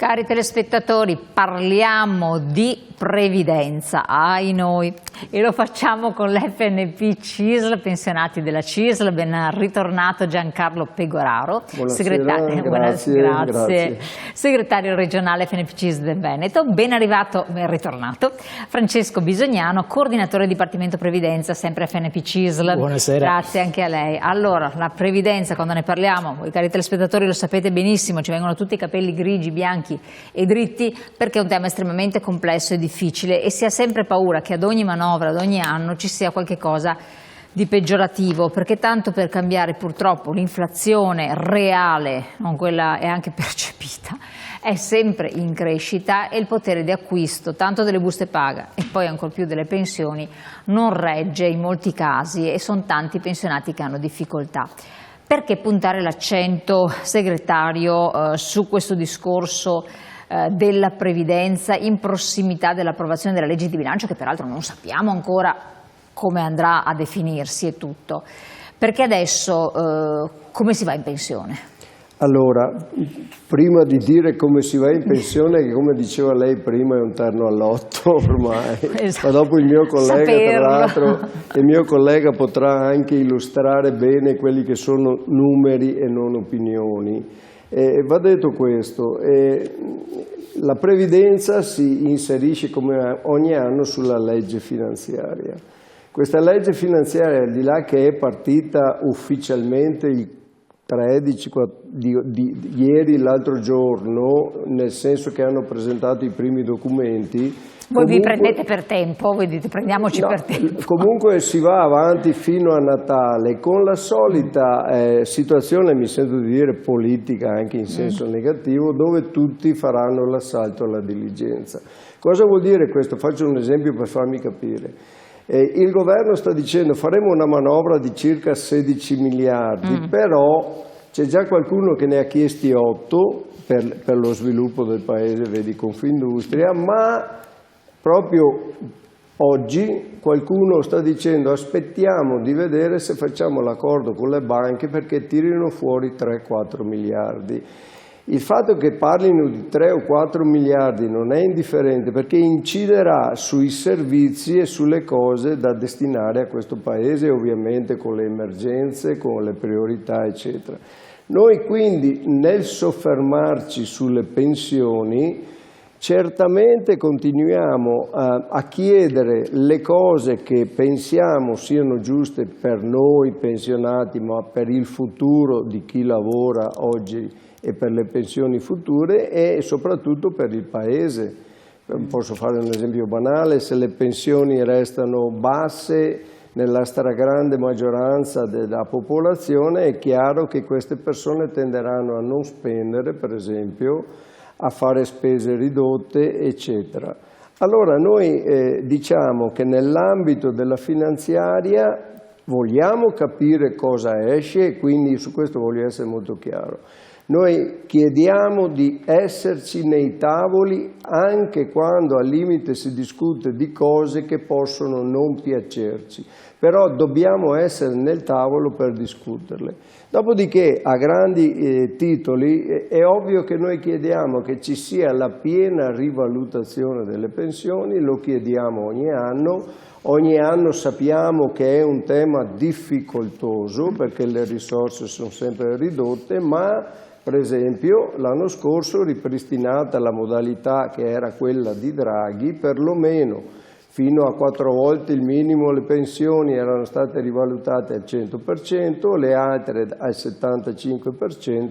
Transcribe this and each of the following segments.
Cari telespettatori, parliamo di previdenza, ai noi, e lo facciamo con l'FNP CISL, pensionati della CISL. Ben ritornato Giancarlo Pegoraro, grazie. Segretario regionale FNP CISL del Veneto. Ben arrivato, ben ritornato Francesco Bisognano, coordinatore Dipartimento Previdenza, sempre FNP CISL. Buonasera. Grazie anche a lei. Allora, la previdenza, quando ne parliamo, voi cari telespettatori lo sapete benissimo, ci vengono tutti i capelli grigi, bianchi e dritti, perché è un tema estremamente complesso e difficile e si ha sempre paura che ad ogni manovra, ad ogni anno ci sia qualche cosa di peggiorativo, perché tanto per cambiare purtroppo l'inflazione reale, non quella è anche percepita, è sempre in crescita e il potere di acquisto tanto delle buste paga e poi ancor più delle pensioni non regge in molti casi e sono tanti pensionati che hanno difficoltà. Perché puntare l'accento, segretario, su questo discorso della previdenza in prossimità dell'approvazione della legge di bilancio, che peraltro non sappiamo ancora come andrà a definirsi e tutto? Perché adesso come si va in pensione? Allora, prima di dire come si va in pensione, che come diceva lei prima è un terno all'otto ormai, esatto. Ma dopo il mio collega, Saperlo. tra l'altro, il mio collega potrà anche illustrare bene quelli che sono numeri e non opinioni. Va detto questo, la previdenza si inserisce come ogni anno sulla legge finanziaria. Questa legge finanziaria, al di là che è partita ufficialmente il 13 ieri, l'altro giorno, nel senso che hanno presentato i primi documenti. Voi vi prendete per tempo, voi dite prendiamoci per tempo. Comunque si va avanti fino a Natale con la solita situazione, mi sento di dire politica anche in senso negativo, dove tutti faranno l'assalto alla diligenza. Cosa vuol dire questo? Faccio un esempio per farmi capire. Il governo sta dicendo faremo una manovra di circa 16 miliardi, però c'è già qualcuno che ne ha chiesti 8 per lo sviluppo del paese, vedi Confindustria, ma proprio oggi qualcuno sta dicendo aspettiamo di vedere se facciamo l'accordo con le banche perché tirino fuori 3-4 miliardi. Il fatto che parlino di 3 o 4 miliardi non è indifferente perché inciderà sui servizi e sulle cose da destinare a questo Paese, ovviamente con le emergenze, con le priorità, eccetera. Noi quindi nel soffermarci sulle pensioni certamente continuiamo a chiedere le cose che pensiamo siano giuste per noi pensionati, ma per il futuro di chi lavora oggi e per le pensioni future e soprattutto per il Paese. Posso fare un esempio banale: se le pensioni restano basse nella stragrande maggioranza della popolazione, è chiaro che queste persone tenderanno a non spendere, per esempio, a fare spese ridotte, eccetera. Allora noi diciamo che nell'ambito della finanziaria vogliamo capire cosa esce e quindi su questo voglio essere molto chiaro. Noi chiediamo di esserci nei tavoli anche quando al limite si discute di cose che possono non piacerci, però dobbiamo essere nel tavolo per discuterle. Dopodiché, a grandi titoli, è ovvio che noi chiediamo che ci sia la piena rivalutazione delle pensioni, lo chiediamo ogni anno sappiamo che è un tema difficoltoso perché le risorse sono sempre ridotte, ma per esempio l'anno scorso ripristinata la modalità che era quella di Draghi, perlomeno fino a 4 volte il minimo le pensioni erano state rivalutate al 100%, le altre al 75%,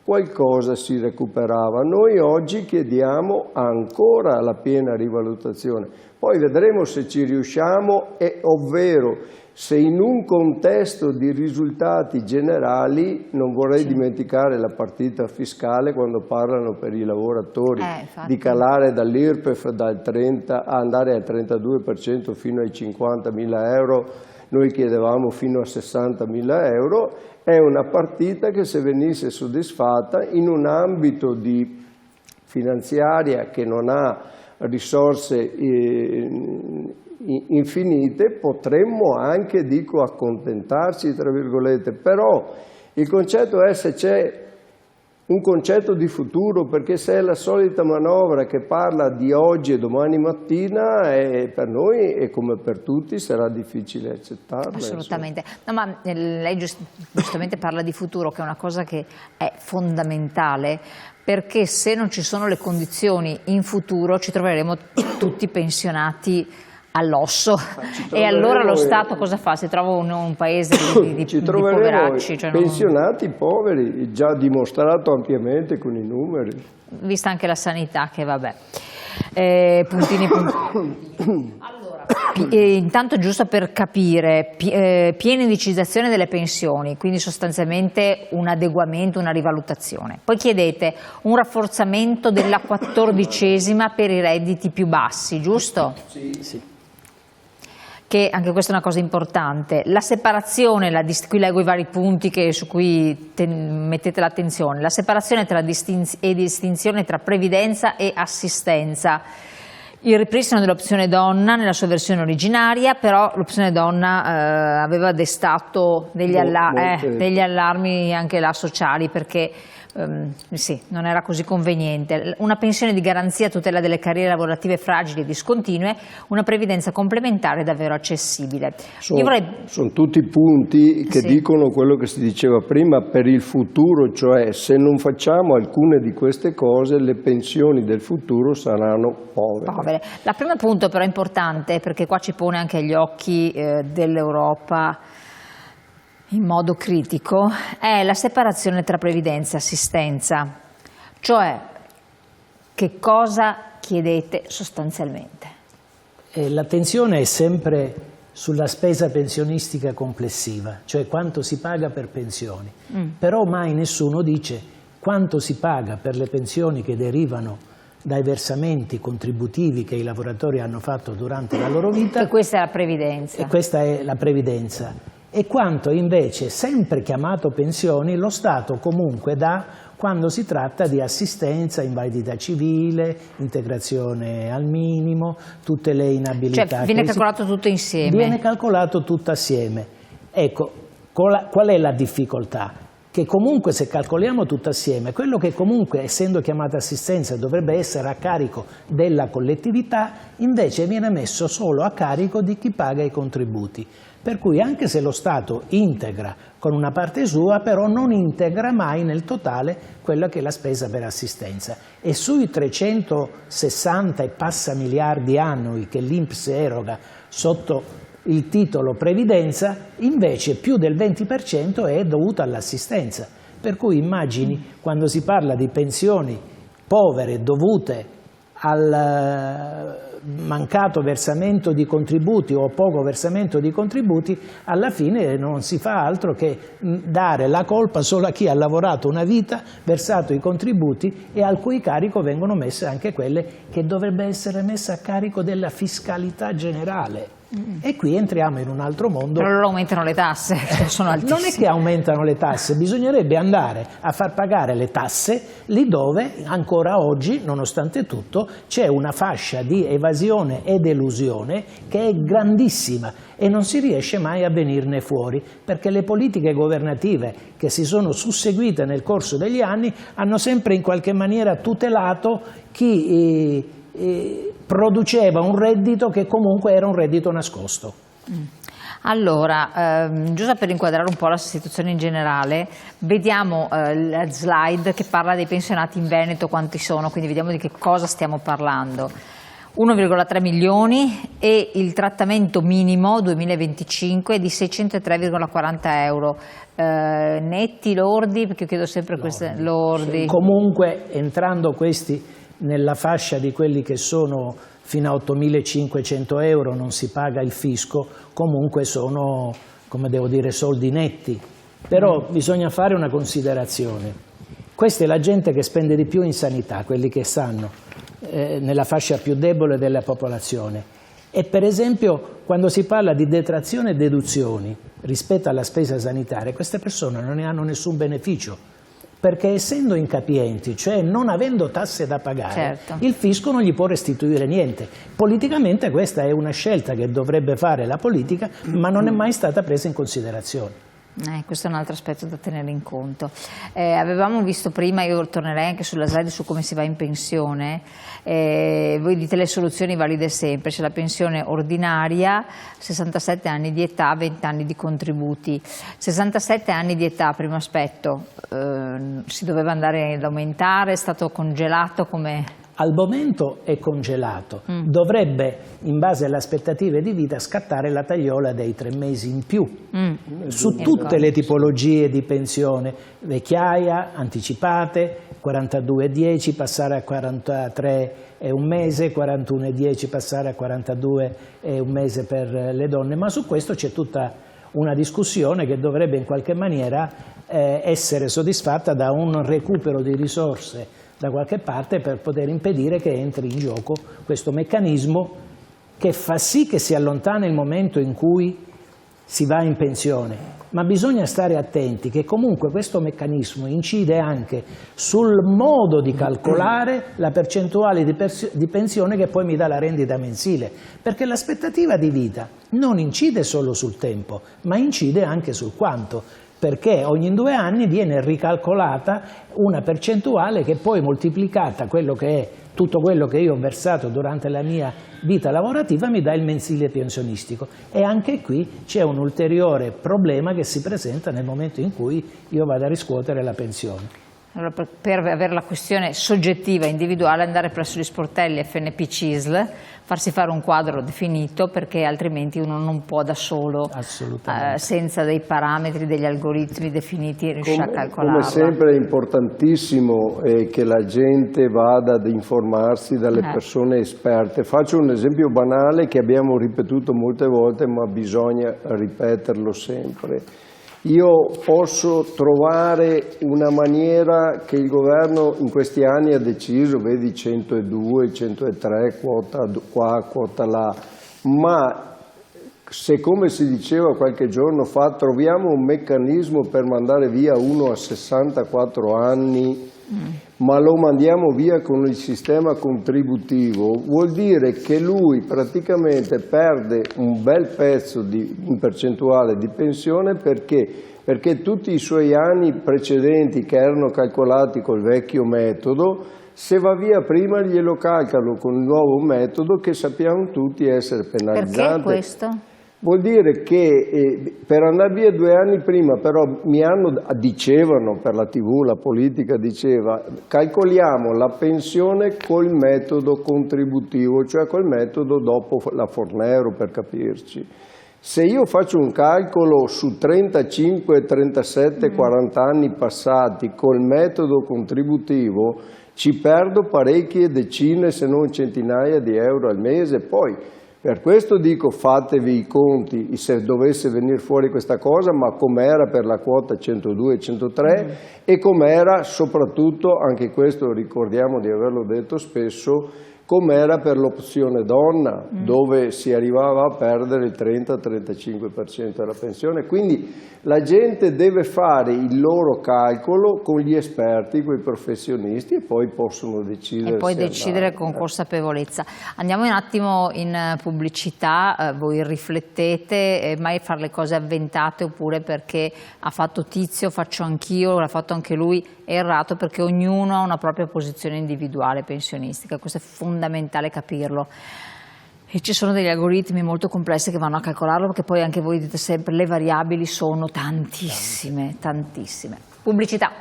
qualcosa si recuperava. Noi oggi chiediamo ancora la piena rivalutazione, poi vedremo se ci riusciamo, ovvero se in un contesto di risultati generali, non vorrei dimenticare la partita fiscale quando parlano per i lavoratori di calare dall'IRPEF dal 30 a andare al 32% fino ai 50.000 euro, noi chiedevamo fino a 60.000 euro, è una partita che se venisse soddisfatta in un ambito di finanziaria che non ha risorse infinite, potremmo anche, dico, accontentarci, tra virgolette, però il concetto è se c'è un concetto di futuro, perché se è la solita manovra che parla di oggi e domani mattina, per noi e come per tutti sarà difficile accettarla. Assolutamente. No, ma lei giustamente parla di futuro, che è una cosa che è fondamentale, perché se non ci sono le condizioni in futuro ci troveremo tutti pensionati all'osso, e allora lo Stato cosa fa? Si trova un paese di poveracci, cioè pensionati poveri, già dimostrato ampiamente con i numeri, vista anche la sanità, che vabbè, puntini. Allora, intanto, giusto per capire, piena indicizzazione delle pensioni, quindi sostanzialmente un adeguamento, una rivalutazione. Poi chiedete un rafforzamento della 14ª per i redditi più bassi, giusto? Sì. Che anche questa è una cosa importante, la separazione, qui leggo i vari punti su cui mettete l'attenzione, la separazione e distinzione tra previdenza e assistenza, il ripristino dell'opzione donna nella sua versione originaria, però l'opzione donna aveva destato degli allarmi anche là sociali, perché sì, non era così conveniente. Una pensione di garanzia a tutela delle carriere lavorative fragili e discontinue, una previdenza complementare davvero accessibile. Sono tutti punti che dicono quello che si diceva prima per il futuro, cioè se non facciamo alcune di queste cose le pensioni del futuro saranno povere. Il primo punto però è importante, perché qua ci pone anche agli occhi dell'Europa in modo critico, è la separazione tra previdenza e assistenza. Cioè, che cosa chiedete sostanzialmente? L'attenzione è sempre sulla spesa pensionistica complessiva, cioè quanto si paga per pensioni. Però mai nessuno dice quanto si paga per le pensioni che derivano dai versamenti contributivi che i lavoratori hanno fatto durante la loro vita. E questa è la previdenza. E questa è la previdenza. E quanto invece, sempre chiamato pensioni, lo Stato comunque dà quando si tratta di assistenza, invalidità civile, integrazione al minimo, tutte le inabilità. Cioè viene calcolato tutto insieme. Viene calcolato tutto assieme. Ecco, qual è la difficoltà? Che comunque se calcoliamo tutto assieme, quello che comunque, essendo chiamata assistenza, dovrebbe essere a carico della collettività, invece viene messo solo a carico di chi paga i contributi. Per cui anche se lo Stato integra con una parte sua, però non integra mai nel totale quella che è la spesa per assistenza. E sui 360 e passa miliardi annui che l'INPS eroga sotto il titolo previdenza, invece più del 20% è dovuto all'assistenza. Per cui immagini, quando si parla di pensioni povere dovute al mancato versamento di contributi o poco versamento di contributi, alla fine non si fa altro che dare la colpa solo a chi ha lavorato una vita, versato i contributi e al cui carico vengono messe anche quelle che dovrebbe essere messe a carico della fiscalità generale. E qui entriamo in un altro mondo. Però loro aumentano le tasse, sono altissime. Non è che aumentano le tasse, bisognerebbe andare a far pagare le tasse lì dove ancora oggi, nonostante tutto, c'è una fascia di evasione ed elusione che è grandissima e non si riesce mai a venirne fuori, perché le politiche governative che si sono susseguite nel corso degli anni hanno sempre in qualche maniera tutelato chi produceva un reddito che comunque era un reddito nascosto. Allora, giusto per inquadrare un po' la situazione in generale, vediamo la slide che parla dei pensionati in Veneto, quanti sono, quindi vediamo di che cosa stiamo parlando. 1,3 milioni e il trattamento minimo 2025 è di 603,40 euro. Netti, lordi, perché io chiedo sempre queste lordi. Comunque, entrando questi nella fascia di quelli che sono fino a 8.500 euro, non si paga il fisco, comunque sono, come devo dire, soldi netti. Però bisogna fare una considerazione. Questa è la gente che spende di più in sanità, quelli che stanno nella fascia più debole della popolazione. E per esempio, quando si parla di detrazione e deduzioni rispetto alla spesa sanitaria, queste persone non ne hanno nessun beneficio. Perché essendo incapienti, cioè non avendo tasse da pagare, il fisco non gli può restituire niente. Politicamente questa è una scelta che dovrebbe fare la politica, ma non è mai stata presa in considerazione. Questo è un altro aspetto da tenere in conto. Avevamo visto prima, io tornerei anche sulla slide su come si va in pensione, voi dite le soluzioni valide sempre, c'è la pensione ordinaria, 67 anni di età, 20 anni di contributi. 67 anni di età, primo aspetto, si doveva andare ad aumentare, è stato congelato come... Al momento è congelato, dovrebbe in base alle aspettative di vita scattare la tagliola dei 3 mesi in più su tutte le tipologie di pensione, vecchiaia, anticipate, 42,10 passare a 43 e un mese, 41,10 passare a 42 e un mese per le donne, ma su questo c'è tutta una discussione che dovrebbe in qualche maniera essere soddisfatta da un recupero di risorse da qualche parte per poter impedire che entri in gioco questo meccanismo che fa sì che si allontana il momento in cui si va in pensione, ma bisogna stare attenti che comunque questo meccanismo incide anche sul modo di calcolare la percentuale di pensione che poi mi dà la rendita mensile, perché l'aspettativa di vita non incide solo sul tempo, ma incide anche sul quanto, perché ogni 2 anni viene ricalcolata una percentuale che poi moltiplicata quello che è tutto quello che io ho versato durante la mia vita lavorativa mi dà il mensile pensionistico, e anche qui c'è un ulteriore problema che si presenta nel momento in cui io vado a riscuotere la pensione. Allora, per avere la questione soggettiva, individuale, andare presso gli sportelli FNP CISL, farsi fare un quadro definito, perché altrimenti uno non può da solo, senza dei parametri, degli algoritmi definiti, riuscire a calcolarlo. Come sempre è importantissimo che la gente vada ad informarsi dalle persone esperte. Faccio un esempio banale che abbiamo ripetuto molte volte, ma bisogna ripeterlo sempre. Io posso trovare una maniera che il governo in questi anni ha deciso, vedi 102, 103, quota qua, quota là, ma se, come si diceva qualche giorno fa, troviamo un meccanismo per mandare via uno a 64 anni, ma lo mandiamo via con il sistema contributivo, vuol dire che lui praticamente perde un bel pezzo in percentuale di pensione, perché tutti i suoi anni precedenti che erano calcolati col vecchio metodo, se va via prima glielo calcano con il nuovo metodo che sappiamo tutti essere penalizzante. Perché questo? Vuol dire che per andare via 2 anni prima, però dicevano per la TV, la politica diceva, calcoliamo la pensione col metodo contributivo, cioè col metodo dopo la Fornero, per capirci. Se io faccio un calcolo su 35, 37, 40 anni passati col metodo contributivo, ci perdo parecchie decine se non centinaia di euro al mese. Poi per questo dico, fatevi i conti se dovesse venire fuori questa cosa, ma com'era per la quota 102 e 103 e com'era soprattutto, anche questo ricordiamo di averlo detto spesso, com'era per l'opzione donna, dove si arrivava a perdere il 30-35% della pensione. Quindi la gente deve fare il loro calcolo con gli esperti, con i professionisti, e poi possono decidere. E poi decidere con consapevolezza. Andiamo un attimo in pubblicità, voi riflettete, mai fare le cose avventate oppure perché ha fatto Tizio, faccio anch'io, l'ha fatto anche lui, è errato, perché ognuno ha una propria posizione individuale pensionistica, questo è fondamentale capirlo. E ci sono degli algoritmi molto complessi che vanno a calcolarlo, perché poi anche voi dite sempre le variabili sono tantissime, tantissime. Pubblicità.